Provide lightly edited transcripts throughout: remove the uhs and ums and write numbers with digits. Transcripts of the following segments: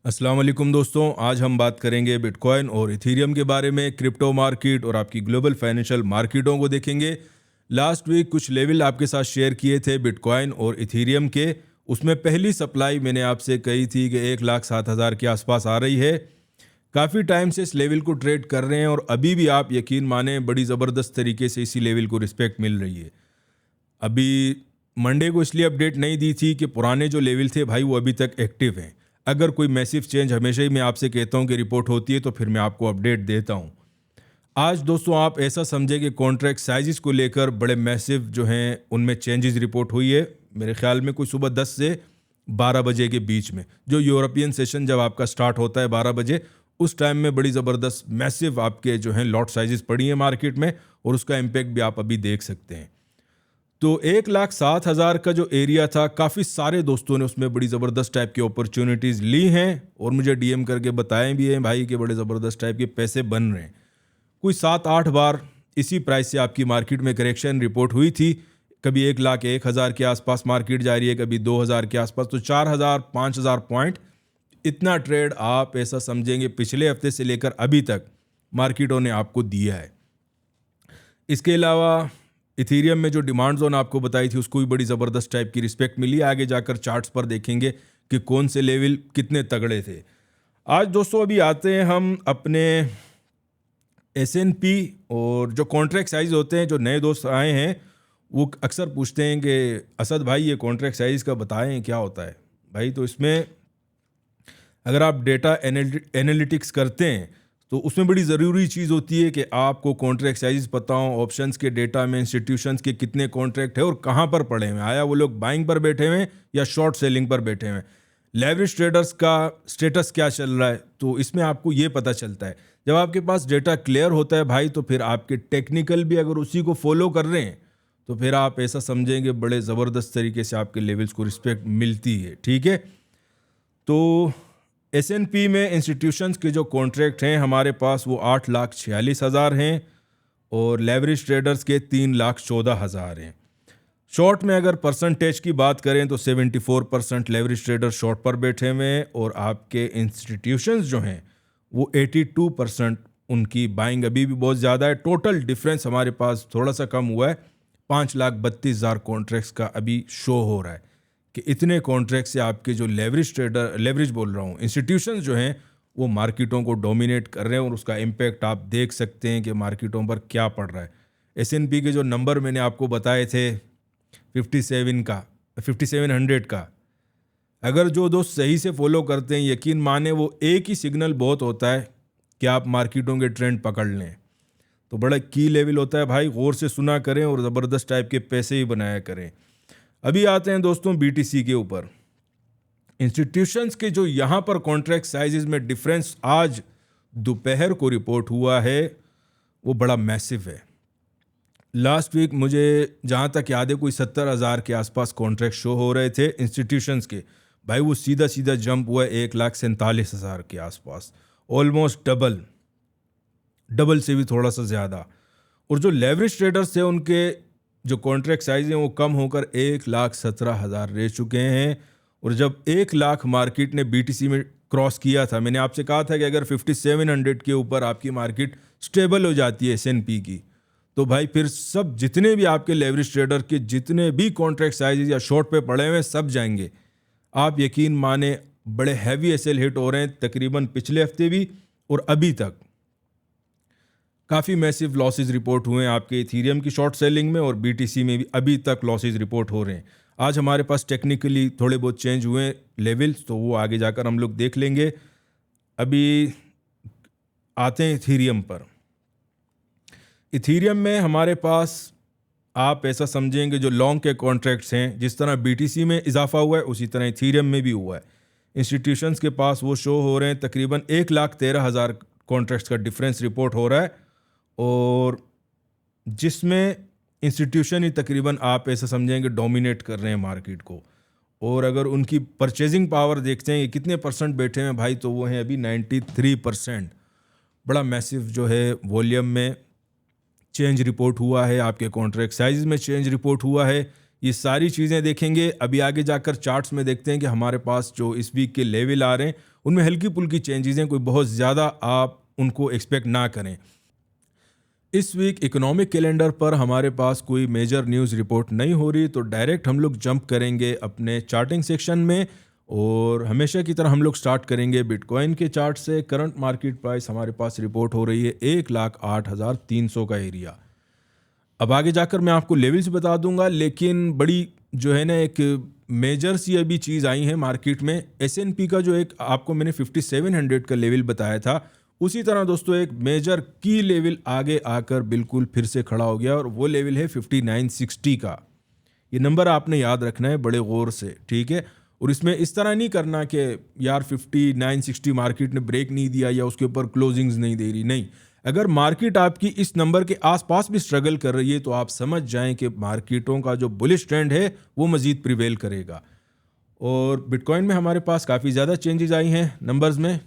अस्सलाम वालेकुम दोस्तों, आज हम बात करेंगे बिटकॉइन और इथेरियम के बारे में। क्रिप्टो मार्केट और आपकी ग्लोबल फाइनेंशियल मार्केटों को देखेंगे। लास्ट वीक कुछ लेवल आपके साथ शेयर किए थे बिटकॉइन और इथेरियम के। उसमें पहली सप्लाई मैंने आपसे कही थी कि 1,07,000 के आसपास आ रही है। काफ़ी टाइम से इस लेवल को ट्रेड कर रहे हैं और अभी भी आप यकीन माने बड़ी ज़बरदस्त तरीके से इसी लेवल को रिस्पेक्ट मिल रही है। अभी मंडे को इसलिए अपडेट नहीं दी थी कि पुराने जो लेवल थे भाई वो अभी तक एक्टिव हैं। अगर कोई मैसिव चेंज, हमेशा ही मैं आपसे कहता हूं कि रिपोर्ट होती है तो फिर मैं आपको अपडेट देता हूं। आज दोस्तों आप ऐसा समझे कि कॉन्ट्रैक्ट साइजेस को लेकर बड़े मैसिव जो हैं उनमें चेंजेस रिपोर्ट हुई है। मेरे ख्याल में कोई सुबह 10 से 12 बजे के बीच में, जो यूरोपियन सेशन जब आपका स्टार्ट होता है 12 बजे, उस टाइम में बड़ी ज़बरदस्त मैसिव आपके जो हैं लॉट साइजेस पड़ी हैं मार्केट में, और उसका इम्पैक्ट भी आप अभी देख सकते हैं। तो 1,07,000 का जो एरिया था, काफ़ी सारे दोस्तों ने उसमें बड़ी ज़बरदस्त टाइप की अपॉर्चुनिटीज़ ली हैं और मुझे डीएम करके बताएं भी हैं भाई कि बड़े ज़बरदस्त टाइप के पैसे बन रहे हैं। कोई 7-8 बार इसी प्राइस से आपकी मार्केट में करेक्शन रिपोर्ट हुई थी। कभी 1,01,000 के आसपास मार्केट जा रही है, कभी 2,000 के आसपास, तो 4,000-5,000 पॉइंट इतना ट्रेड आप ऐसा समझेंगे पिछले हफ्ते से लेकर अभी तक मार्केटों ने आपको दिया है। इसके अलावा इथेरियम में जो डिमांड जोन आपको बताई थी उसको भी बड़ी ज़बरदस्त टाइप की रिस्पेक्ट मिली। आगे जाकर चार्ट्स पर देखेंगे कि कौन से लेवल कितने तगड़े थे। आज दोस्तों अभी आते हैं हम अपने एसएनपी, और जो कॉन्ट्रैक्ट साइज होते हैं, जो नए दोस्त आए हैं वो अक्सर पूछते हैं कि असद भाई ये कॉन्ट्रैक्ट साइज का बताएं क्या होता है। भाई तो इसमें अगर आप डेटा एनालिटिक्स करते हैं तो उसमें बड़ी ज़रूरी चीज़ होती है कि आपको कॉन्ट्रैक्ट साइज पता हो, ऑप्शंस के डेटा में इंस्टीट्यूशंस के कितने कॉन्ट्रैक्ट है और कहाँ पर पड़े हुए हैं, आया वो लोग बाइंग पर बैठे हुए हैं या शॉर्ट सेलिंग पर बैठे हुए हैं, लेवरेज ट्रेडर्स का स्टेटस क्या चल रहा है। तो इसमें आपको ये पता चलता है। जब आपके पास डेटा क्लियर होता है भाई, तो फिर आपके टेक्निकल भी अगर उसी को फॉलो कर रहे हैं तो फिर आप ऐसा समझेंगे बड़े ज़बरदस्त तरीके से आपके लेवल्स को रिस्पेक्ट मिलती है। ठीक है, तो एसएनपी में इंस्टीट्यूशंस के जो कॉन्ट्रैक्ट हैं हमारे पास वो 8,46,000 हैं और लेवरेज ट्रेडर्स के 3,14,000 हैं। शॉर्ट में अगर परसेंटेज की बात करें तो 74% लेवरेज ट्रेडर शॉर्ट पर बैठे हुए हैं और आपके इंस्टीट्यूशंस जो हैं वो 82% उनकी बाइंग अभी भी बहुत ज़्यादा है। टोटल डिफरेंस हमारे पास थोड़ा सा कम हुआ है, 5,32,000 कॉन्ट्रैक्ट्स का अभी शो हो रहा है कि इतने कॉन्ट्रैक्ट से आपके जो लेवरेज बोल रहा हूँ, इंस्टीट्यूशंस जो हैं वो मार्केटों को डोमिनेट कर रहे हैं और उसका इम्पैक्ट आप देख सकते हैं कि मार्केटों पर क्या पड़ रहा है। एसएनपी के जो नंबर मैंने आपको बताए थे 5700 का, अगर जो दोस्त सही से फॉलो करते हैं, यकीन माने वो एक ही सिग्नल बहुत होता है कि आप मार्केटों के ट्रेंड पकड़ लें। तो बड़ा की लेवल होता है भाई, गौर से सुना करें और ज़बरदस्त टाइप के पैसे ही बनाया करें। अभी आते हैं दोस्तों बीटीसी के ऊपर। इंस्टीट्यूशंस के जो यहाँ पर कॉन्ट्रैक्ट साइजेस में डिफरेंस आज दोपहर को रिपोर्ट हुआ है वो बड़ा मैसिव है। लास्ट वीक मुझे जहाँ तक याद है कोई 70,000 के आसपास कॉन्ट्रैक्ट शो हो रहे थे इंस्टीट्यूशंस के। भाई वो सीधा सीधा जंप हुआ 1,47,000 के आसपास, ऑलमोस्ट डबल से भी थोड़ा सा ज़्यादा। और जो लेवरेज ट्रेडर्स थे उनके जो कॉन्ट्रैक्ट साइज हैं वो कम होकर 1,17,000 रह चुके हैं। और जब 1,00,000 मार्केट ने बीटीसी में क्रॉस किया था, मैंने आपसे कहा था कि अगर 5700 के ऊपर आपकी मार्केट स्टेबल हो जाती है एसएनपी की, तो भाई फिर सब जितने भी आपके लेवरेज ट्रेडर के जितने भी कॉन्ट्रैक्ट साइज या शॉर्ट पे पड़े हुए हैं सब जाएंगे। आप यकीन माने बड़े हैवी एसएल हिट हो रहे हैं, तकरीबन पिछले हफ्ते भी और अभी तक काफ़ी मैसिव लॉसेज रिपोर्ट हुए हैं आपके इथेरियम की शॉर्ट सेलिंग में, और बीटीसी में भी अभी तक लॉसेज रिपोर्ट हो रहे हैं। आज हमारे पास टेक्निकली थोड़े बहुत चेंज हुए लेवल्स, तो वो आगे जाकर हम लोग देख लेंगे। अभी आते हैं इथेरियम पर। इथेरियम में हमारे पास आप ऐसा समझेंगे जो लॉन्ग के कॉन्ट्रैक्ट्स हैं, जिस तरह बीटीसी में इजाफा हुआ है उसी तरह इथेरियम में भी हुआ है। इंस्टीट्यूशंस के पास वो शो हो रहे हैं, तकरीबन 1,13,000 कॉन्ट्रैक्ट्स का डिफरेंस रिपोर्ट हो रहा है, और जिसमें इंस्टीट्यूशन ही तकरीबन आप ऐसा समझेंगे डोमिनेट कर रहे हैं मार्केट को। और अगर उनकी परचेजिंग पावर देखते हैं कितने परसेंट बैठे हैं भाई, तो वो हैं अभी 93%। बड़ा मैसिव जो है वॉल्यूम में चेंज रिपोर्ट हुआ है, आपके कॉन्ट्रैक्ट साइज में चेंज रिपोर्ट हुआ है। ये सारी चीज़ें देखेंगे। अभी आगे जाकर चार्ट्स में देखते हैं कि हमारे पास जो इस वीक के लेवल आ रहे हैं उनमें हल्की फुल्की चेंजेस हैं, कोई बहुत ज़्यादा आप उनको एक्सपेक्ट ना करें। इस वीक इकोनॉमिक कैलेंडर पर हमारे पास कोई मेजर न्यूज़ रिपोर्ट नहीं हो रही, तो डायरेक्ट हम लोग जंप करेंगे अपने चार्टिंग सेक्शन में और हमेशा की तरह हम लोग स्टार्ट करेंगे बिटकॉइन के चार्ट से। करंट मार्केट प्राइस हमारे पास रिपोर्ट हो रही है 1,08,300 का एरिया। अब आगे जाकर मैं आपको लेवल्स बता दूंगा, लेकिन बड़ी जो है ना एक मेजर सी अभी चीज़ आई है मार्केट में। S&P का जो एक आपको मैंने 5700 का लेवल बताया था, उसी तरह दोस्तों एक मेजर की लेवल आगे आकर बिल्कुल फिर से खड़ा हो गया और वो लेवल है 5960 का। ये नंबर आपने याद रखना है बड़े गौर से, ठीक है। और इसमें इस तरह नहीं करना कि यार 5960 मार्केट ने ब्रेक नहीं दिया या उसके ऊपर क्लोजिंग्स नहीं दे रही, नहीं। अगर मार्केट आपकी इस नंबर के आसपास भी स्ट्रगल कर रही है तो आप समझ जाएं कि मार्केटों का जो बुलिश ट्रेंड है वो मजीद प्रिवेल करेगा। और बिटकॉइन में हमारे पास काफ़ी ज़्यादा चेंजेस आई हैं नंबर्स में।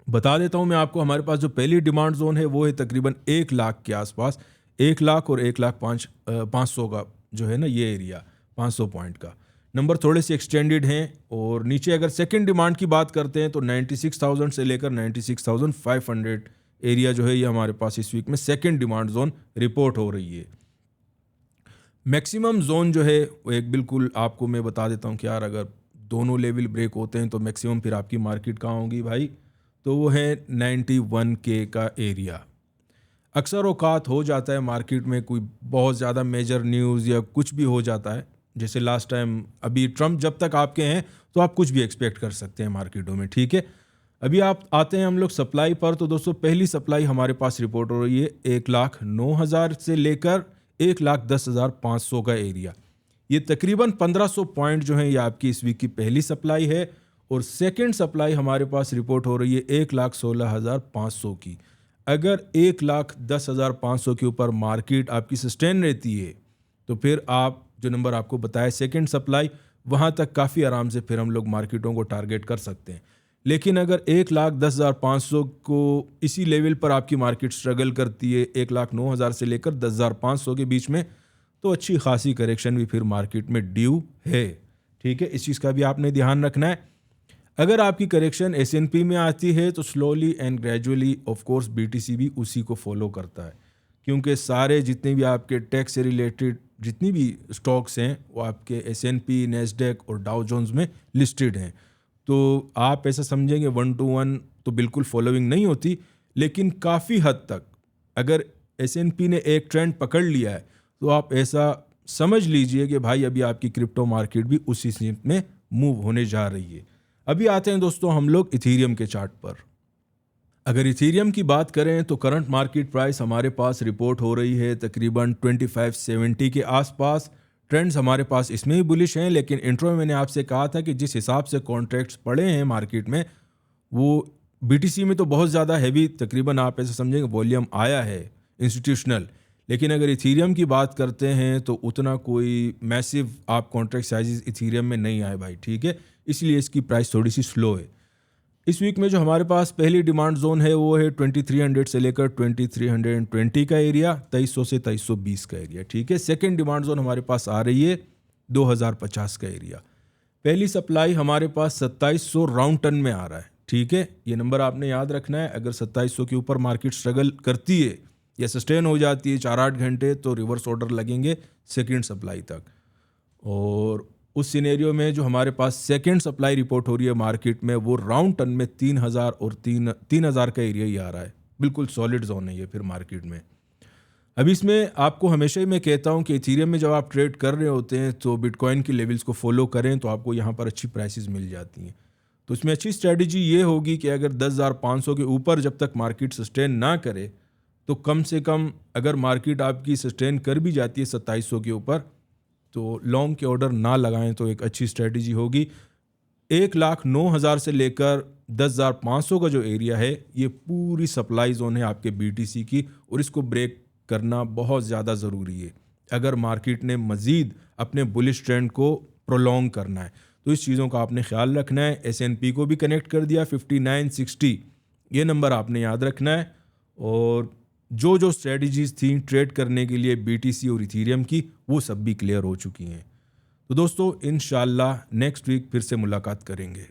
बता देता हूं मैं आपको, हमारे पास जो पहली डिमांड जोन है वो है तकरीबन 1 लाख के आसपास, 1 लाख और 1,05,500 का जो है ना ये एरिया, 500 पॉइंट का नंबर थोड़े से एक्सटेंडेड हैं। और नीचे अगर सेकंड डिमांड की बात करते हैं तो 96,000 से लेकर 96,500 एरिया जो है ये हमारे पास इस वीक में सेकंड डिमांड जोन रिपोर्ट हो रही है। मैक्सिमम जोन जो है वो एक बिल्कुल आपको मैं बता देता हूँ कि यार अगर दोनों लेवल ब्रेक होते हैं तो मैक्सिमम फिर आपकी मार्केट कहाँ होगी भाई, तो वो है 91K का एरिया। अक्सर औकात हो जाता है मार्केट में कोई बहुत ज़्यादा मेजर न्यूज़ या कुछ भी हो जाता है, जैसे लास्ट टाइम अभी ट्रम्प जब तक आपके हैं तो आप कुछ भी एक्सपेक्ट कर सकते हैं मार्केटों में, ठीक है। अभी आप आते हैं हम लोग सप्लाई पर, तो दोस्तों पहली सप्लाई हमारे पास रिपोर्ट हो रही है 1,09,000 से लेकर 1,10,500 का एरिया। ये तकरीबन 1500 पॉइंट जो है ये आपकी इस वीक की पहली सप्लाई है। और सेकंड सप्लाई हमारे पास रिपोर्ट हो रही है 1,16,500 की। अगर 1,10,500 के ऊपर मार्केट आपकी सस्टेन रहती है तो फिर आप जो नंबर आपको बताया सेकंड सप्लाई, वहाँ तक काफ़ी आराम से फिर हम लोग मार्केटों को टारगेट कर सकते हैं। लेकिन अगर 1,10,500 को इसी लेवल पर आपकी मार्केट स्ट्रगल करती है 1,09,000 से लेकर 10,500 के बीच में, तो अच्छी खासी करेक्शन भी फिर मार्केट में ड्यू है, ठीक है। इस चीज़ का भी आपने ध्यान रखना है। अगर आपकी करेक्शन S&P में आती है तो slowly and gradually of course BTC भी उसी को फॉलो करता है, क्योंकि सारे जितने भी आपके टेक से रिलेटेड जितनी भी स्टॉक्स हैं वो आपके S&P, NASDAQ और डाउ जोन्स में लिस्टेड हैं। तो आप ऐसा समझेंगे 1 to 1 तो बिल्कुल फॉलोइंग नहीं होती, लेकिन काफ़ी हद तक अगर S&P ने एक ट्रेंड पकड़ लिया है तो आप ऐसा समझ लीजिए कि भाई अभी आपकी क्रिप्टो मार्केट भी उसी सीट में मूव होने जा रही है। अभी आते हैं दोस्तों हम लोग इथीरियम के चार्ट पर। अगर इथीरियम की बात करें तो करंट मार्केट प्राइस हमारे पास रिपोर्ट हो रही है तकरीबन 2570 के आसपास। ट्रेंड्स हमारे पास इसमें ही बुलिश हैं, लेकिन इंट्रो में मैंने आपसे कहा था कि जिस हिसाब से कॉन्ट्रैक्ट्स पड़े हैं मार्केट में वो BTC में तो बहुत ज़्यादा हैवी, तकरीबन आप ऐसे समझेंगे वॉल्यूम आया है इंस्टीट्यूशनल। लेकिन अगर इथीरियम की बात करते हैं तो उतना कोई मैसिव आप कॉन्ट्रैक्ट साइजेस इथीरियम में नहीं आए भाई, ठीक है। इसलिए इसकी प्राइस थोड़ी सी स्लो है। इस वीक में जो हमारे पास पहली डिमांड जोन है वो है 2300 से लेकर 2320 का एरिया, 2300 से 2320 का एरिया, ठीक है। सेकंड डिमांड जोन हमारे पास आ रही है 2050 का एरिया। पहली सप्लाई हमारे पास 2700 राउंड टन में आ रहा है, ठीक है। ये नंबर आपने याद रखना है। अगर 2700 के ऊपर मार्केट स्ट्रगल करती है या सस्टेन हो जाती है 4-8 घंटे तो रिवर्स ऑर्डर लगेंगे सेकेंड सप्लाई तक। और उस सिनेरियो में जो हमारे पास सेकंड सप्लाई रिपोर्ट हो रही है मार्केट में वो राउंड टन में 3000 और 3000 का एरिया ही आ रहा है। बिल्कुल सॉलिड जोन है ये फिर मार्केट में। अभी इसमें आपको हमेशा ही मैं कहता हूं कि इथीरियम में जब आप ट्रेड कर रहे होते हैं तो बिटकॉइन की लेवल्स को फॉलो करें तो आपको यहां पर अच्छी प्राइसेस मिल जाती हैं। तो इसमें अच्छी स्ट्रेटजी ये होगी कि अगर 10,500 के ऊपर जब तक मार्केट सस्टेन ना करे तो कम से कम अगर मार्केट आपकी सस्टेन कर भी जाती है 2700 के ऊपर तो लॉन्ग के ऑर्डर ना लगाएं तो एक अच्छी स्ट्रेटजी होगी। 1,09,000 से लेकर 10,500 का जो एरिया है ये पूरी सप्लाई जोन है आपके BTC की, और इसको ब्रेक करना बहुत ज़्यादा ज़रूरी है अगर मार्केट ने मज़ीद अपने बुलिश ट्रेंड को प्रोलॉन्ग करना है। तो इस चीज़ों का आपने ख्याल रखना है। S&P को भी कनेक्ट कर दिया 5960, ये नंबर आपने याद रखना है। और जो स्ट्रेटजीज थी ट्रेड करने के लिए BTC और इथीरियम की, वो सब भी क्लियर हो चुकी हैं। तो दोस्तों इंशाल्लाह नेक्स्ट वीक फिर से मुलाकात करेंगे।